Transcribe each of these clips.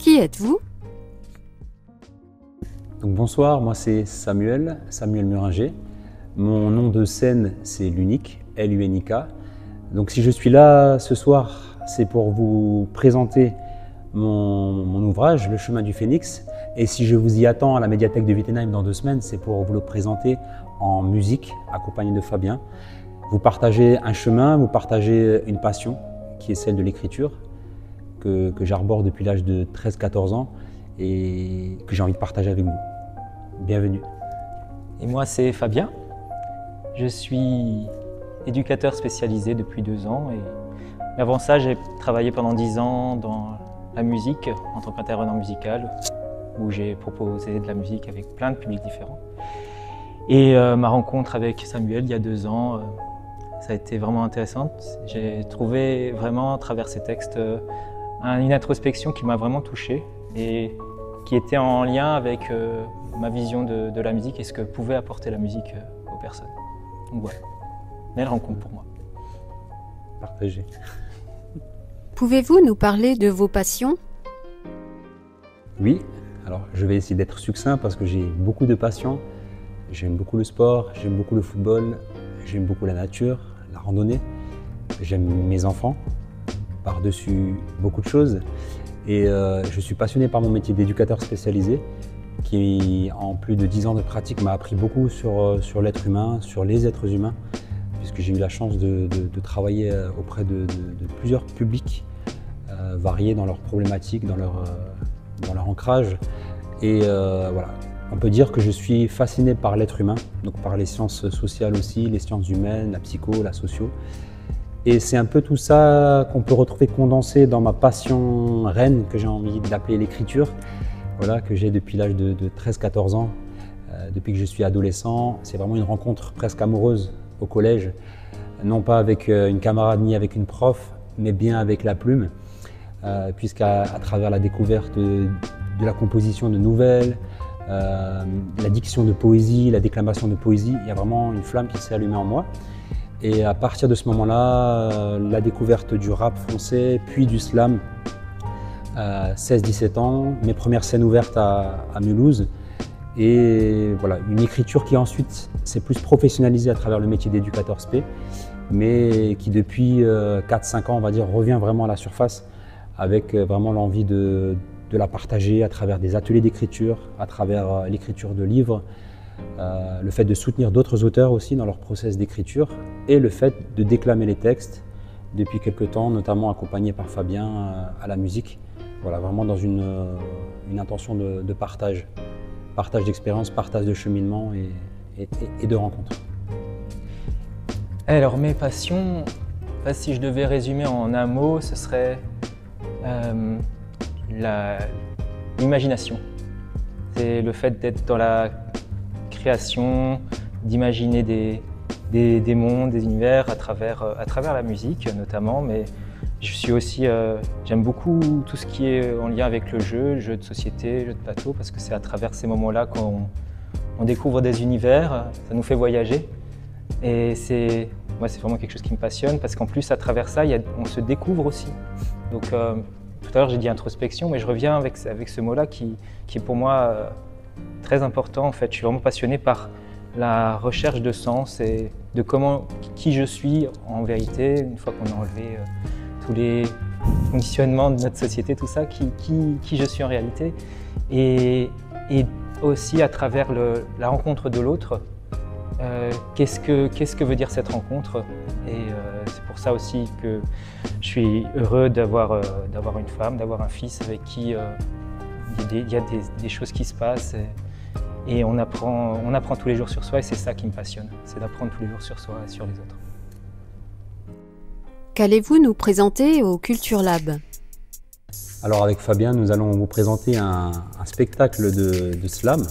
Qui êtes-vous? Donc bonsoir, moi c'est Samuel Muringer. Mon nom de scène c'est l'Unique, L-U-N-I-K. Donc si je suis là ce soir, c'est pour vous présenter mon ouvrage, Le chemin du phénix. Et si je vous y attends à la médiathèque de Wittenheim dans 2 semaines, c'est pour vous le présenter en musique, accompagné de Fabien. Vous partagez un chemin, vous partagez une passion, qui est celle de l'écriture, que j'arbore depuis l'âge de 13-14 ans et que j'ai envie de partager avec vous. Bienvenue. Et moi, c'est Fabien. Je suis éducateur spécialisé depuis 2 ans. Et avant ça, j'ai travaillé pendant 10 ans dans la musique en tant qu'intervenant musical, où j'ai proposé de la musique avec plein de publics différents. Et ma rencontre avec Samuel il y a 2 ans, ça a été vraiment intéressante. J'ai trouvé vraiment à travers ces textes une introspection qui m'a vraiment touché et qui était en lien avec ma vision de la musique et ce que pouvait apporter la musique aux personnes. Donc voilà, belle rencontre pour moi. Partagez. Pouvez-vous nous parler de vos passions? Oui, alors je vais essayer d'être succinct parce que j'ai beaucoup de passions. J'aime beaucoup le sport, j'aime beaucoup le football, j'aime beaucoup la nature, la randonnée. J'aime mes enfants, par-dessus beaucoup de choses. Et je suis passionné par mon métier d'éducateur spécialisé qui, en plus de 10 ans de pratique, m'a appris beaucoup sur l'être humain, sur les êtres humains, puisque j'ai eu la chance de travailler auprès de plusieurs publics variés dans leurs problématiques, dans leur ancrage. Et voilà, on peut dire que je suis fasciné par l'être humain, donc par les sciences sociales aussi, les sciences humaines, la psycho, la socio. Et c'est un peu tout ça qu'on peut retrouver condensé dans ma passion reine, que j'ai envie d'appeler l'écriture, voilà, que j'ai depuis l'âge de 13-14 ans, depuis que je suis adolescent. C'est vraiment une rencontre presque amoureuse au collège, non pas avec une camarade ni avec une prof, mais bien avec la plume, puisqu'à travers la découverte de la composition de nouvelles, la diction de poésie, la déclamation de poésie, il y a vraiment une flamme qui s'est allumée en moi. Et à partir de ce moment-là, la découverte du rap français, puis du slam, 16-17 ans, mes premières scènes ouvertes à Mulhouse. Et voilà, une écriture qui ensuite s'est plus professionnalisée à travers le métier d'éducateur spé, mais qui depuis 4-5 ans, on va dire, revient vraiment à la surface avec vraiment l'envie de la partager à travers des ateliers d'écriture, à travers l'écriture de livres, le fait de soutenir d'autres auteurs aussi dans leur process d'écriture et le fait de déclamer les textes depuis quelques temps, notamment accompagné par Fabien à la musique. Voilà, vraiment dans une intention de partage d'expérience, partage de cheminement et de rencontres. Alors mes passions, si je devais résumer en un mot, ce serait l'imagination. C'est le fait d'être dans la création, d'imaginer des mondes, des univers à travers la musique notamment, mais je suis aussi, j'aime beaucoup tout ce qui est en lien avec le jeu de société, jeu de plateau, parce que c'est à travers ces moments-là qu'on découvre des univers, ça nous fait voyager. Et moi, c'est vraiment quelque chose qui me passionne, parce qu'en plus, à travers ça, on se découvre aussi. Donc, tout à l'heure, j'ai dit introspection, mais je reviens avec ce mot-là qui est pour moi très important. En fait, je suis vraiment passionné par la recherche de sens et de qui je suis en vérité, une fois qu'on a enlevé tous les conditionnements de notre société, tout ça, qui je suis en réalité. Et aussi à travers la rencontre de l'autre, qu'est-ce que veut dire cette rencontre? Et c'est pour ça aussi que je suis heureux d'avoir une femme, d'avoir un fils avec qui il y a des choses qui se passent. Et on apprend tous les jours sur soi et c'est ça qui me passionne, c'est d'apprendre tous les jours sur soi et sur les autres. Qu'allez-vous nous présenter au Culture Lab? Alors avec Fabien, nous allons vous présenter un spectacle de slam.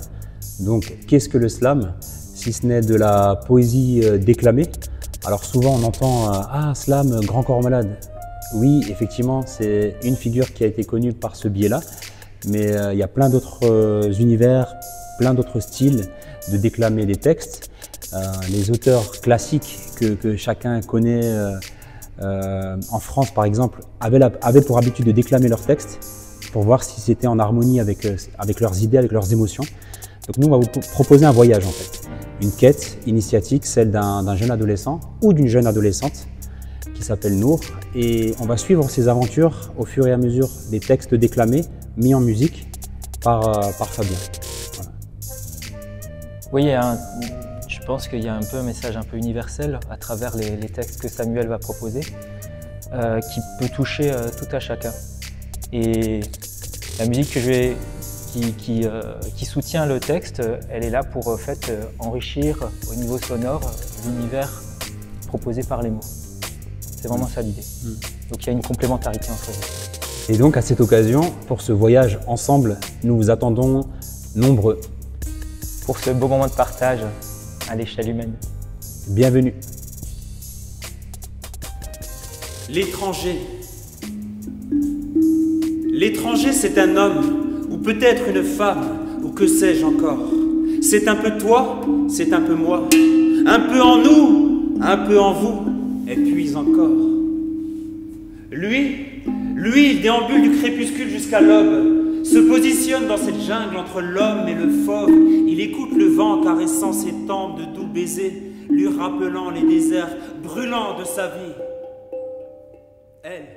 Donc qu'est-ce que le slam? Si ce n'est de la poésie déclamée. Alors souvent on entend « Ah, slam, grand corps malade ». Oui, effectivement, c'est une figure qui a été connue par ce biais-là, mais il y a plein d'autres univers, plein d'autres styles de déclamer des textes. Les auteurs classiques que chacun connaît en France, par exemple, avaient pour habitude de déclamer leurs textes pour voir si c'était en harmonie avec leurs idées, avec leurs émotions. Donc nous, on va vous proposer un voyage en fait, une quête initiatique, celle d'un jeune adolescent ou d'une jeune adolescente qui s'appelle Nour, et on va suivre ses aventures au fur et à mesure des textes déclamés, mis en musique par Fabien. Voilà. Oui, je pense qu'il y a un peu un message un peu universel à travers les textes que Samuel va proposer, qui peut toucher tout à chacun. Et la musique qui soutient le texte, elle est là pour en fait, enrichir au niveau sonore l'univers proposé par les mots. C'est vraiment ça l'idée. Donc il y a une complémentarité entre eux. Et donc à cette occasion, pour ce voyage ensemble, nous vous attendons nombreux. Pour ce beau moment de partage à l'échelle humaine. Bienvenue. L'étranger. L'étranger, c'est un homme, ou peut-être une femme, ou que sais-je encore. C'est un peu toi, c'est un peu moi, un peu en nous, un peu en vous, et puis encore. Lui, il déambule du crépuscule jusqu'à l'aube, se positionne dans cette jungle entre l'homme et le fauve. Il écoute le vent caressant ses tempes de doux baisers, lui rappelant les déserts brûlants de sa vie. Elle,